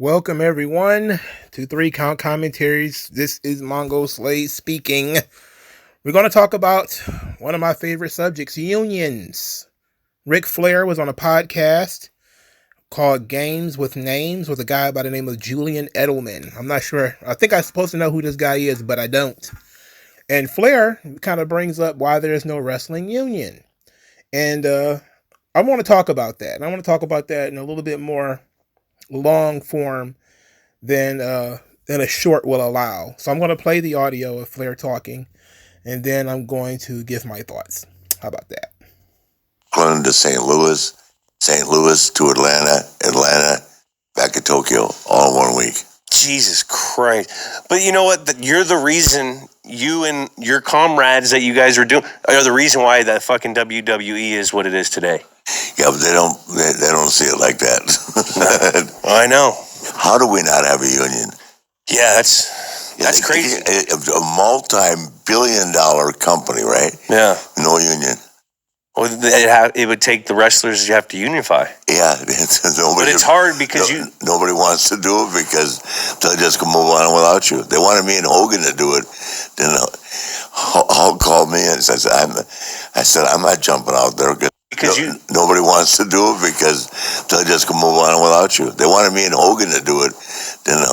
Welcome everyone to 3 Count Commentaries. This is MagMongoSlade speaking. We're going to talk about one of my favorite subjects, unions. Ric Flair was on a podcast called Games with Names with a guy by the name of Julian Edelman. I'm not sure. I think I'm supposed to know who this guy is, but I don't. And Flair kind of brings up why there is no wrestling union. And I want to talk about that. And I want to talk about that in a little bit more long form than a short will allow. So I'm going to play the audio of Flair talking, and then I'm going to give my thoughts. How about that? London to St. Louis, St. Louis to Atlanta, Atlanta, back to Tokyo, all in 1 week. Jesus Christ. But you know what? You're the reason, you and your comrades that you guys are doing are the reason why that fucking WWE is what it is today. Yeah, but they don't see it like that. I know. How do we not have a union? Yeah, that's crazy. A multi-billion-dollar company, right? Yeah. No union. Well, it would take the wrestlers you have to unify. Yeah. But it's hard because nobody wants to do it because they just can move on without you. They wanted me and Hogan to do it. Then Hulk called me and says, I said, I'm not jumping out there because nobody wants to do it because they just can move on without you. They wanted me and Hogan to do it. Then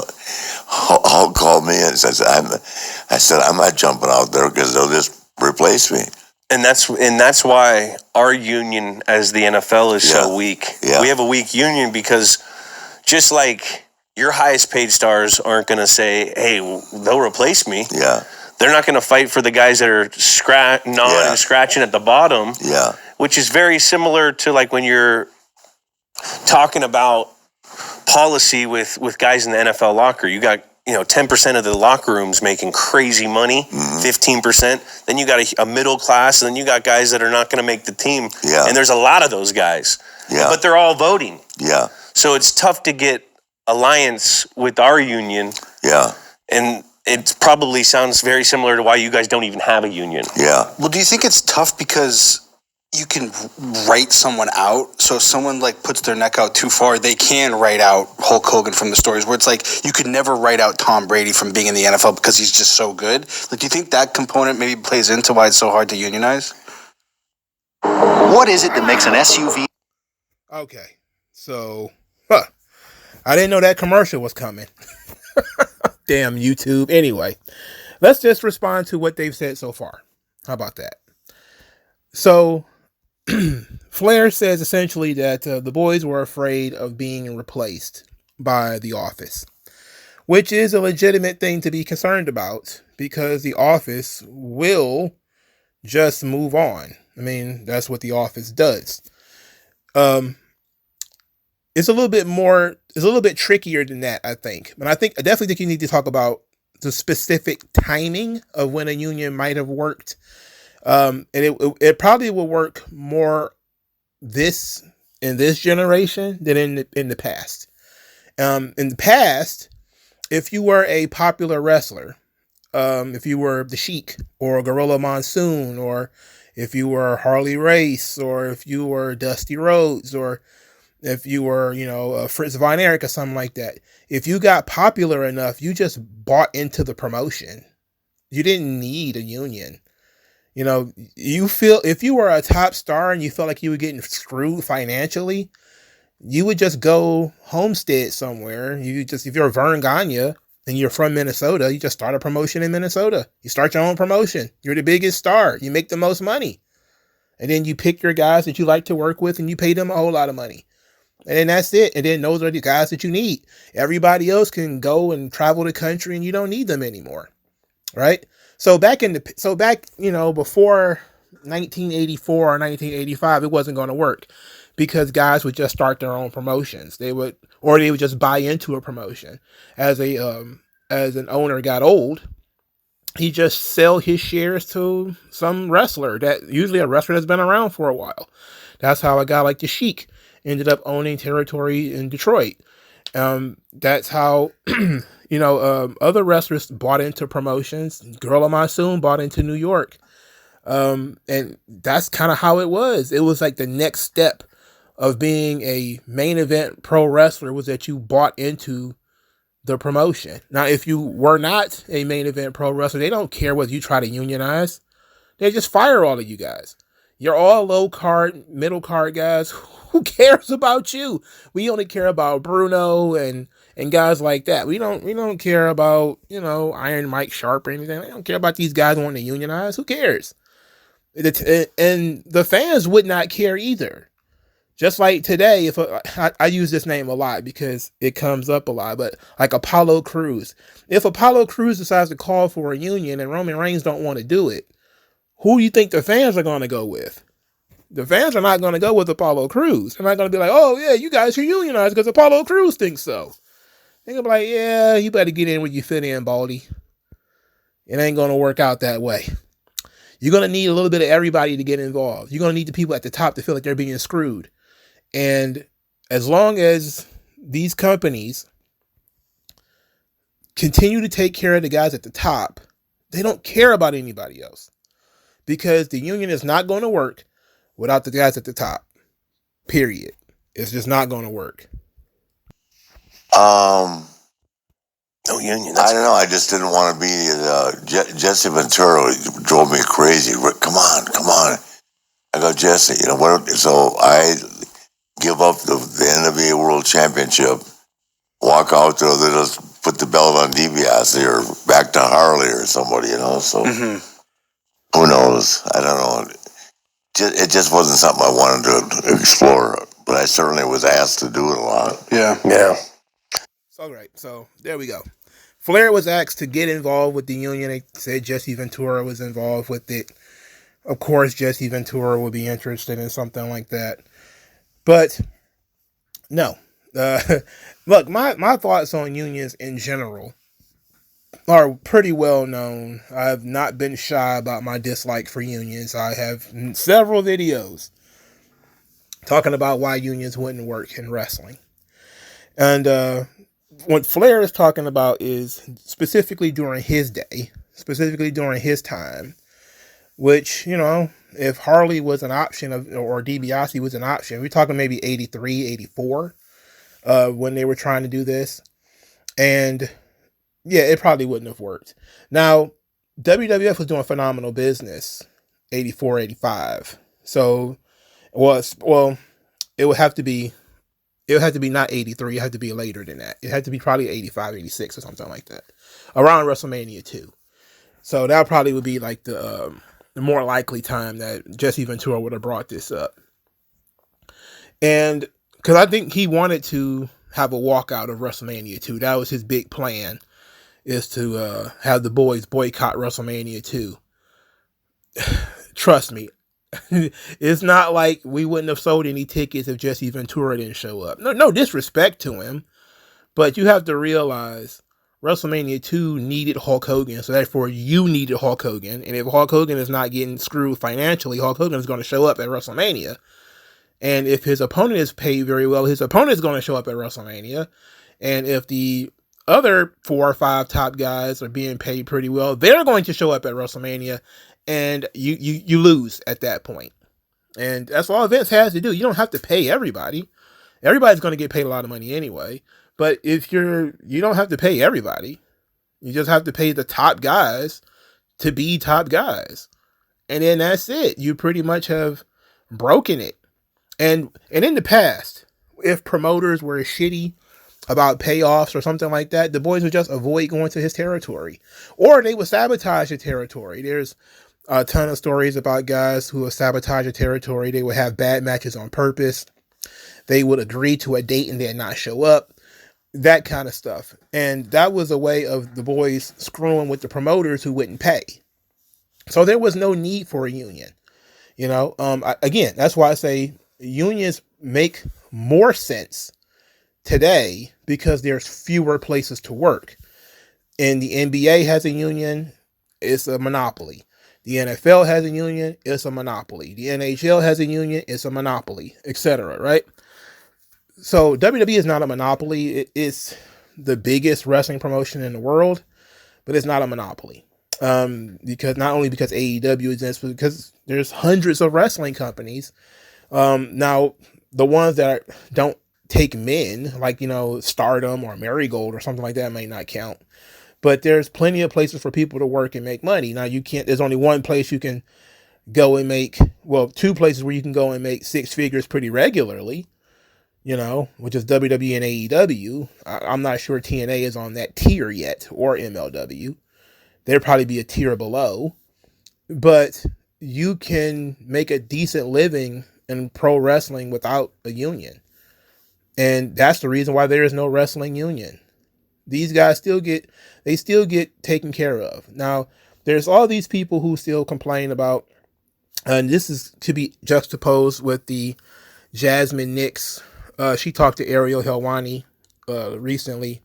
Hulk called me and says, I said, I'm not jumping out there because they'll just replace me. And that's why our union as the NFL is so weak. Yeah. We have a weak union because just like your highest paid stars aren't going to say, hey, they'll replace me. Yeah. They're not going to fight for the guys that are gnawing and scratching at the bottom. Yeah. Which is very similar to like when you're talking about policy with guys in the NFL locker. You got 10% of the locker rooms making crazy money, 15%. Then you got a middle class, and then you got guys that are not going to make the team. Yeah. And there's a lot of those guys. Yeah. But they're all voting. Yeah. So it's tough to get alliance with our union. Yeah. And it probably sounds very similar to why you guys don't even have a union. Yeah. Well, do you think it's tough because you can write someone out? So if someone puts their neck out too far, they can write out Hulk Hogan from the stories, where it's like you could never write out Tom Brady from being in the NFL because he's just so good. Do you think that component maybe plays into why it's so hard to unionize? What is it that makes an SUV? Okay, so I didn't know that commercial was coming. Damn YouTube. Anyway, let's just respond to what they've said so far. How about that? So Flair says essentially that the boys were afraid of being replaced by The Office, which is a legitimate thing to be concerned about because The Office will just move on. I mean, that's what The Office does. It's a little bit trickier than that, I think. But I definitely think you need to talk about the specific timing of when a union might have worked. And it probably will work more in this generation than in the past. In the past, if you were a popular wrestler, if you were the Sheik or Gorilla Monsoon, or if you were Harley Race, or if you were Dusty Rhodes, or if you were, Fritz Von Erich or something like that, if you got popular enough, you just bought into the promotion. You didn't need a union. If you were a top star and you felt like you were getting screwed financially, you would just go homestead somewhere. If you're Vern Gagne and you're from Minnesota, you just start a promotion in Minnesota. You start your own promotion. You're the biggest star. You make the most money. And then you pick your guys that you like to work with and you pay them a whole lot of money. And then that's it. And then those are the guys that you need. Everybody else can go and travel the country and you don't need them anymore. Right? So back before 1984 or 1985, it wasn't going to work because guys would just start their own promotions. They would just buy into a promotion. As an owner got old, he just sell his shares to some wrestler, usually a wrestler that's been around for a while. That's how a guy like the Sheik ended up owning territory in Detroit. That's how other wrestlers bought into promotions. Gorilla Monsoon bought into New York. And that's kind of how it was. It was like the next step of being a main event pro wrestler was that you bought into the promotion. Now, if you were not a main event pro wrestler, they don't care whether you try to unionize. They just fire all of you guys. You're all low card, middle card guys. Who cares about you? We only care about Bruno and guys like that. We don't care about, Iron Mike Sharp or anything. We don't care about these guys wanting to unionize. Who cares? And the fans would not care either. Just like today, if I use this name a lot because it comes up a lot, but like Apollo Crews. If Apollo Crews decides to call for a union and Roman Reigns don't want to do it, who do you think the fans are going to go with? The fans are not going to go with Apollo Crews. They're not going to be like, oh, yeah, you guys should unionize because Apollo Crews thinks so. They're going to be like, yeah, you better get in where you fit in, Baldy. It ain't going to work out that way. You're going to need a little bit of everybody to get involved. You're going to need the people at the top to feel like they're being screwed. And as long as these companies continue to take care of the guys at the top, they don't care about anybody else. Because the union is not going to work without the guys at the top. Period. It's just not going to work. No union. I don't know. I just didn't want to be Jesse Ventura drove me crazy. Come on. I go, Jesse, what? So I give up the NWA World Championship, walk out there, they just put the belt on DiBiase or back to Harley or somebody, So who knows? I don't know. It just wasn't something I wanted to explore, but I certainly was asked to do it a lot. Yeah. All right, so there we go. Flair was asked to get involved with the union. They said Jesse Ventura was involved with it. Of course, Jesse Ventura would be interested in something like that. But, no. Look, my thoughts on unions in general are pretty well known. I've not been shy about my dislike for unions. I have several videos talking about why unions wouldn't work in wrestling. And what Flair is talking about is specifically during his day, specifically during his time, which, if Harley was an option or DiBiase was an option, we're talking maybe 83, 84, when they were trying to do this. And yeah, it probably wouldn't have worked. Now, WWF was doing phenomenal business, 84, 85. So, it would have to be not 83. It had to be later than that. It had to be probably 85, 86 or something like that. Around WrestleMania 2. So that probably would be like the more likely time that Jesse Ventura would have brought this up. And because I think he wanted to have a walkout of WrestleMania 2. That was his big plan, is to have the boys boycott WrestleMania 2. Trust me. It's not like we wouldn't have sold any tickets if Jesse Ventura didn't show up. No disrespect to him, but you have to realize WrestleMania 2 needed Hulk Hogan, so therefore you needed Hulk Hogan. And if Hulk Hogan is not getting screwed financially, Hulk Hogan is going to show up at WrestleMania. And if his opponent is paid very well, his opponent is going to show up at WrestleMania. And if the other 4 or 5 top guys are being paid pretty well, they're going to show up at WrestleMania. And you lose at that point. And that's all Vince has to do. You don't have to pay everybody. Everybody's going to get paid a lot of money anyway. But if you don't have to pay everybody. You just have to pay the top guys to be top guys. And then that's it. You pretty much have broken it. And in the past, if promoters were shitty about payoffs or something like that, the boys would just avoid going to his territory. Or they would sabotage the territory. There's a ton of stories about guys who would sabotage a territory. They would have bad matches on purpose. They would agree to a date and then not show up. That kind of stuff. And that was a way of the boys screwing with the promoters who wouldn't pay. So there was no need for a union. Again, that's why I say unions make more sense today because there's fewer places to work. And the NBA has a union. It's a monopoly. The NFL has a union, it's a monopoly. The NHL has a union, it's a monopoly, etc., right? So WWE is not a monopoly. It is the biggest wrestling promotion in the world, but it's not a monopoly. Because not only because AEW exists, but because there's hundreds of wrestling companies. Now, the ones that don't take men, like, Stardom or Marigold or something like that might not count. But there's plenty of places for people to work and make money. Now, there's only one place you can go and make, two places where you can go and make six figures pretty regularly, which is WWE and AEW. I'm not sure TNA is on that tier yet, or MLW. They'd probably be a tier below. But you can make a decent living in pro wrestling without a union. And that's the reason why there is no wrestling union. These guys still get taken care of. Now, there's all these people who still complain about, and this is to be juxtaposed with the Jasmine Nix. She talked to Ariel Helwani recently,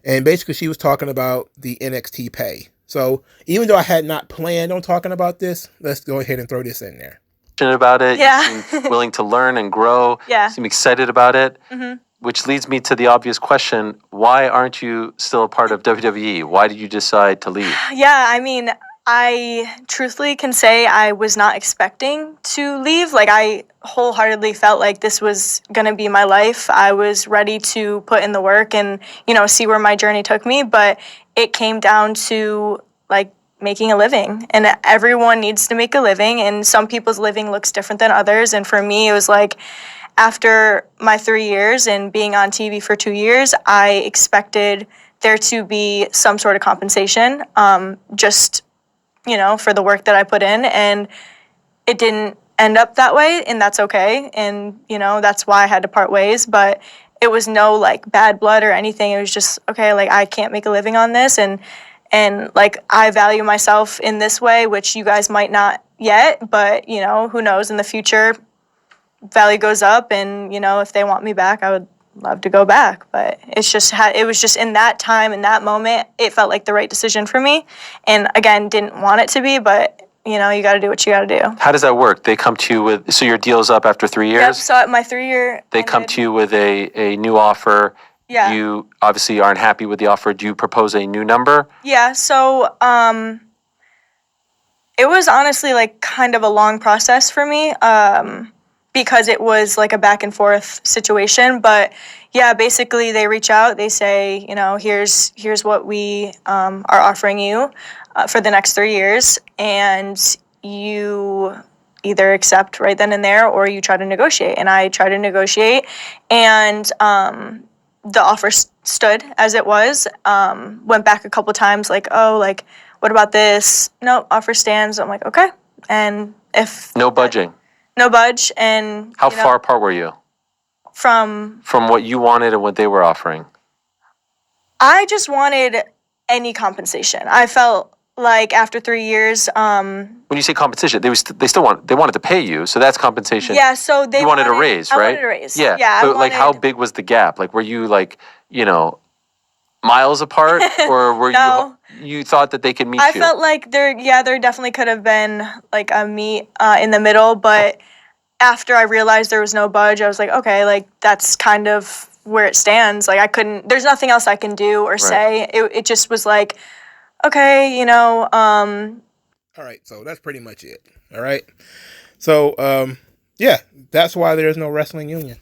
and basically she was talking about the NXT pay. So even though I had not planned on talking about this, let's go ahead and throw this in there. About it, Yeah. You seem willing to learn and grow. Yeah. You seem excited about it. Mm-hmm. Which leads me to the obvious question: why aren't you still a part of WWE? Why did you decide to leave? Yeah, I mean, I truthfully can say I was not expecting to leave. Like, I wholeheartedly felt like this was going to be my life. I was ready to put in the work and, see where my journey took me. But it came down to, like, making a living. And everyone needs to make a living. And some people's living looks different than others. And for me, it was like, after my 3 years and being on TV for 2 years, I expected there to be some sort of compensation, just, for the work that I put in. And it didn't end up that way, and that's okay. And, that's why I had to part ways. But it was no, like, bad blood or anything. It was just, okay, like, I can't make a living on this. And like, I value myself in this way, which you guys might not yet. But, who knows, in the future, value goes up, and if they want me back, I would love to go back. But it was just in that time, in that moment, it felt like the right decision for me. And again, didn't want it to be, but you got to do what you got to do. How does that work? They come to you with, so your deal's up after 3 years? Yep, so at my 3 year They come to you with a new offer. Yeah. You obviously aren't happy with the offer. Do you propose a new number? Yeah, so it was honestly like kind of a long process for me. Because it was like a back and forth situation. But yeah, basically they reach out, they say, here's what we are offering you for the next 3 years, and you either accept right then and there or you try to negotiate. And I try to negotiate, and the offer stood as it was. Went back a couple times, like, oh, like, what about this? No, offer stands. I'm like, okay. And if No budging. No budge. And How far apart were you from what you wanted and what they were offering? I just wanted any compensation. I felt like after 3 years, when you say compensation, they wanted to pay you, so that's compensation. Yeah, so they wanted a raise, right? I wanted a raise. Yeah. Yeah. But like, how big was the gap? Like, were you like, miles apart, or were No. you thought that they could meet I you? felt like there definitely could have been like a meet in the middle, but after I realized there was no budge, I was like, okay, like, that's kind of where it stands. Like, there's nothing else I can do or say. It just was like, okay, All right, so that's pretty much it. All right. So, yeah, that's why there's no wrestling union.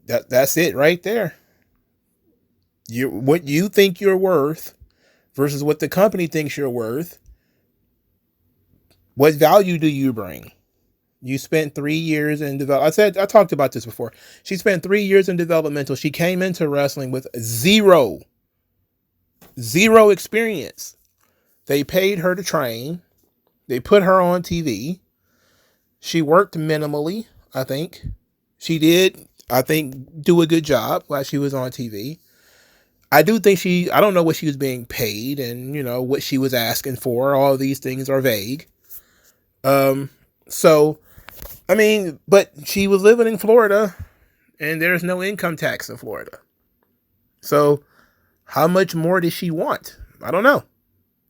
That's it right there. What you think you're worth versus what the company thinks you're worth. What value do you bring? You spent 3 years in development. I talked about this before. She spent 3 years in developmental. She came into wrestling with zero experience. They paid her to train. They put her on TV. She worked minimally, I think. She did, I think, do a good job while she was on TV. I do think I don't know what she was being paid and, what she was asking for. All of these things are vague. So, I mean, but she was living in Florida and there's no income tax in Florida. So how much more does she want? I don't know.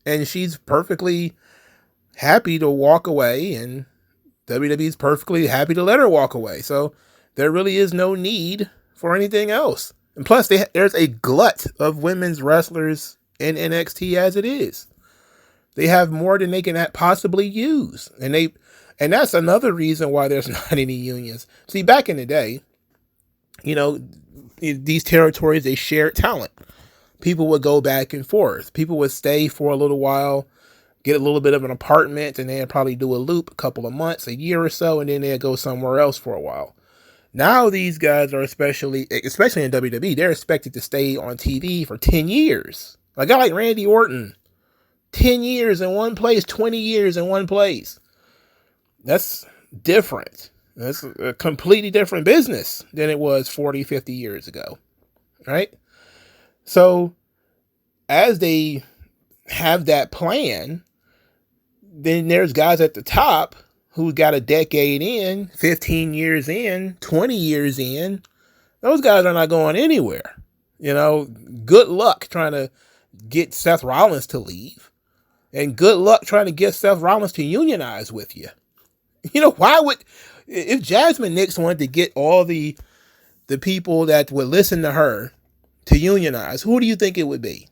And she's perfectly happy to walk away, and WWE's perfectly happy to let her walk away. So there really is no need for anything else. And plus, there's a glut of women's wrestlers in NXT as it is. They have more than they can possibly use. And that's another reason why there's not any unions. See, back in the day, You know, these territories, they shared talent. People would go back and forth. People would stay for a little while, get a little bit of an apartment, and then probably do a loop a couple of months, a year or so, and then they'd go somewhere else for a while. Now these guys are especially in WWE, they're expected to stay on TV for 10 years. A guy like Randy Orton, 10 years in one place, 20 years in one place. That's different. That's a completely different business than it was 40, 50 years ago, right? So as they have that plan, then there's guys at the top who got a decade in, 15 years in, 20 years in. Those guys are not going anywhere. You know, good luck trying to get Seth Rollins to leave. And good luck trying to get Seth Rollins to unionize with you. You know, if Jasmine Nix wanted to get all the people that would listen to her to unionize, who do you think it would be?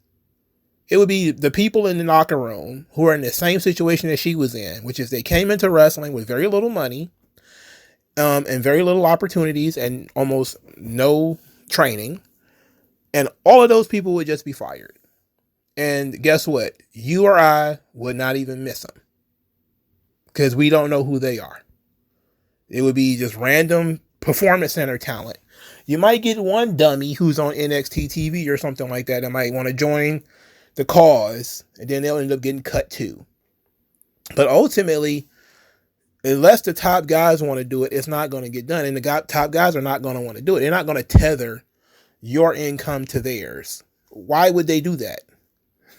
It would be the people in the locker room who are in the same situation that she was in, which is they came into wrestling with very little money, and very little opportunities and almost no training. And all of those people would just be fired. And guess what? You or I would not even miss them because we don't know who they are. It would be just random performance center talent. You might get one dummy who's on NXT TV or something like that might want to join the cause, and then they'll end up getting cut too. But ultimately, unless the top guys want to do it, it's not going to get done. And the top guys are not going to want to do it. They're not going to tether your income to theirs. Why would they do that?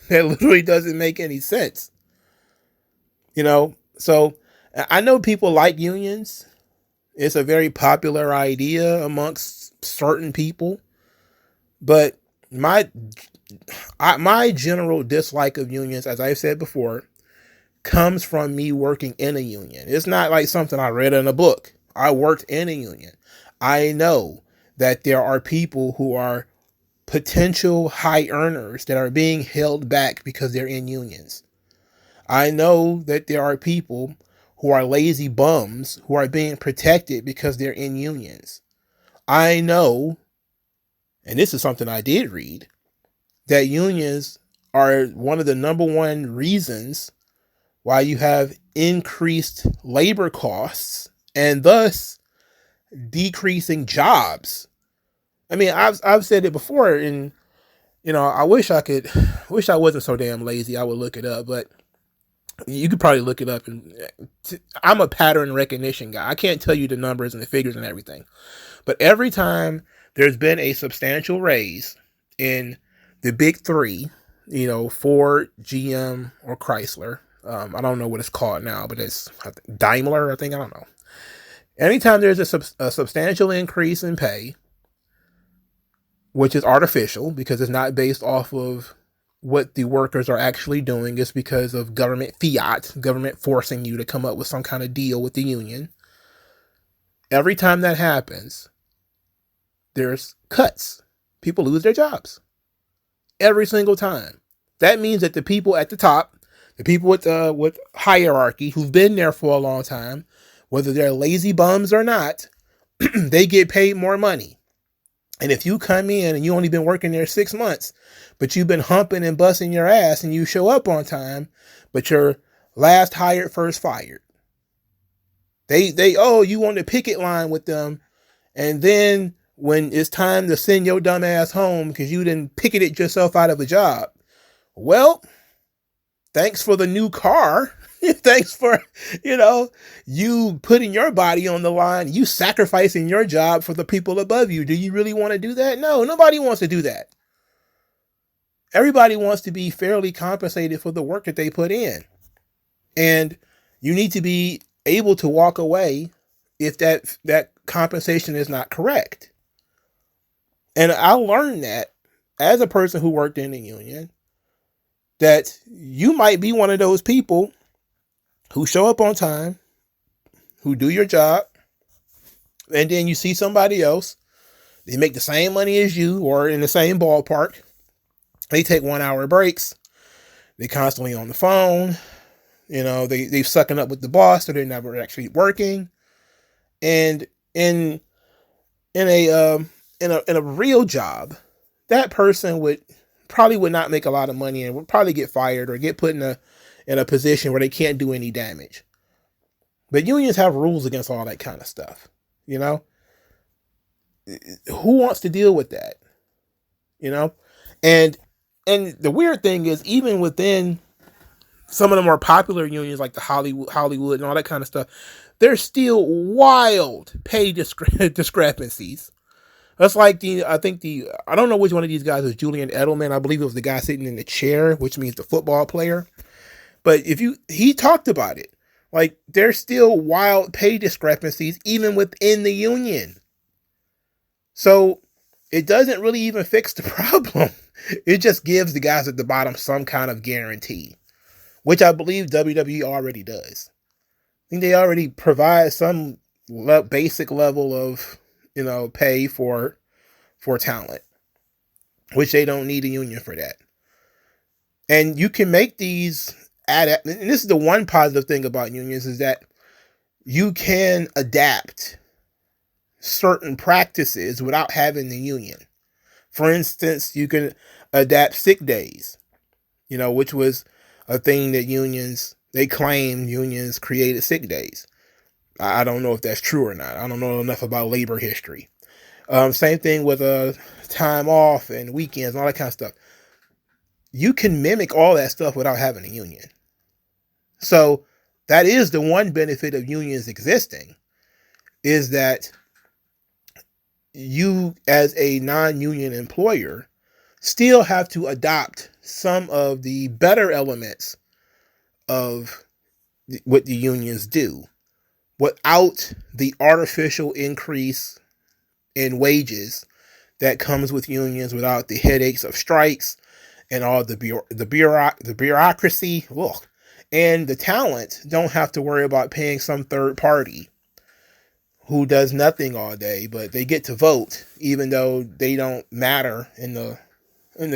That literally doesn't make any sense. You know, so I know people like unions. It's a very popular idea amongst certain people. But my general dislike of unions, as I've said before, comes from me working in a union. It's not like something I read in a book. I worked in a union. I know that there are people who are potential high earners that are being held back because they're in unions. I know that there are people who are lazy bums who are being protected because they're in unions. I know, and this is something I did read, that unions are one of the number one reasons why you have increased labor costs and thus decreasing jobs. I mean, I've said it before, and you know, I wish I wasn't so damn lazy. I would look it up, but you could probably look it up. And I'm a pattern recognition guy. I can't tell you the numbers and the figures and everything, but every time there's been a substantial raise in the big three, you know, Ford, GM, or Chrysler. I don't know what it's called now, but it's Daimler, I think. I don't know. Anytime there's a substantial increase in pay, which is artificial because it's not based off of what the workers are actually doing. It's because of government fiat, government forcing you to come up with some kind of deal with the union. Every time that happens, there's cuts. People lose their jobs. Every single time. That means that the people at the top, the people with hierarchy who've been there for a long time, whether they're lazy bums or not, they get paid more money. And if you come in and you only been working there 6 months, but you've been humping and busting your ass and you show up on time, but you're last hired, first fired. You on the picket line with them. And then when it's time to send your dumb ass home because you didn't picketed yourself out of a job. Well, thanks for the new car. Thanks for, you putting your body on the line, you sacrificing your job for the people above you. Do you really want to do that? No, nobody wants to do that. Everybody wants to be fairly compensated for the work that they put in. And you need to be able to walk away if that compensation is not correct. And I learned that as a person who worked in the union, that you might be one of those people who show up on time, who do your job, and then you see somebody else, they make the same money as you or in the same ballpark. They take 1 hour breaks. They're constantly on the phone. They're sucking up with the boss, so they're never actually working. And in a in a real job, that person would not make a lot of money and would probably get fired or get put in a position where they can't do any damage. But unions have rules against all that kind of stuff. You know, who wants to deal with that? You know, and the weird thing is, even within some of the more popular unions like the Hollywood and all that kind of stuff, there's still wild pay discrepancies. That's like I don't know which one of these guys was Julian Edelman. I believe it was the guy sitting in the chair, which means the football player. But he talked about it. Like, there's still wild pay discrepancies even within the union. So it doesn't really even fix the problem. It just gives the guys at the bottom some kind of guarantee, which I believe WWE already does. I think they already provide some basic level of, pay for talent, which they don't need a union for that. And you can make these and this is the one positive thing about unions, is that you can adapt certain practices without having the union. For instance, you can adapt sick days, which was a thing that they claim unions created sick days. I don't know if that's true or not. I don't know enough about labor history. Same thing with time off and weekends and all that kind of stuff. You can mimic all that stuff without having a union. So that is the one benefit of unions existing, is that you, as a non-union employer, still have to adopt some of the better elements of what the unions do without the artificial increase in wages that comes with unions, without the headaches of strikes and all the bureaucracy. Ugh. And the talent don't have to worry about paying some third party who does nothing all day, but they get to vote, even though they don't matter in the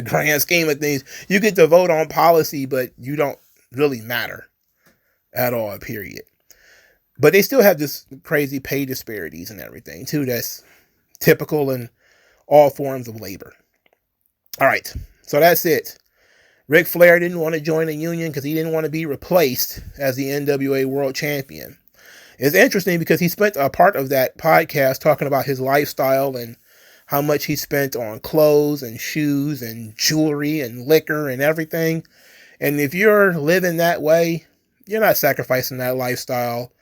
grand scheme of things. You get to vote on policy, but you don't really matter at all, period. But they still have this crazy pay disparities and everything too. That's typical in all forms of labor. All right, so that's it. Ric Flair didn't want to join a union because he didn't want to be replaced as the NWA World Champion. It's interesting because he spent a part of that podcast talking about his lifestyle and how much he spent on clothes and shoes and jewelry and liquor and everything. And if you're living that way, you're not sacrificing that lifestyle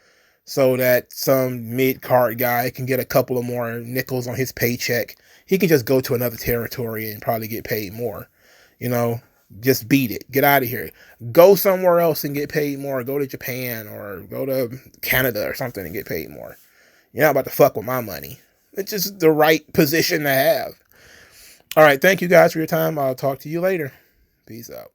so that some mid-card guy can get a couple of more nickels on his paycheck. He can just go to another territory and probably get paid more. Just beat it. Get out of here. Go somewhere else and get paid more. Go to Japan or go to Canada or something and get paid more. You're not about to fuck with my money. It's just the right position to have. All right. Thank you guys for your time. I'll talk to you later. Peace out.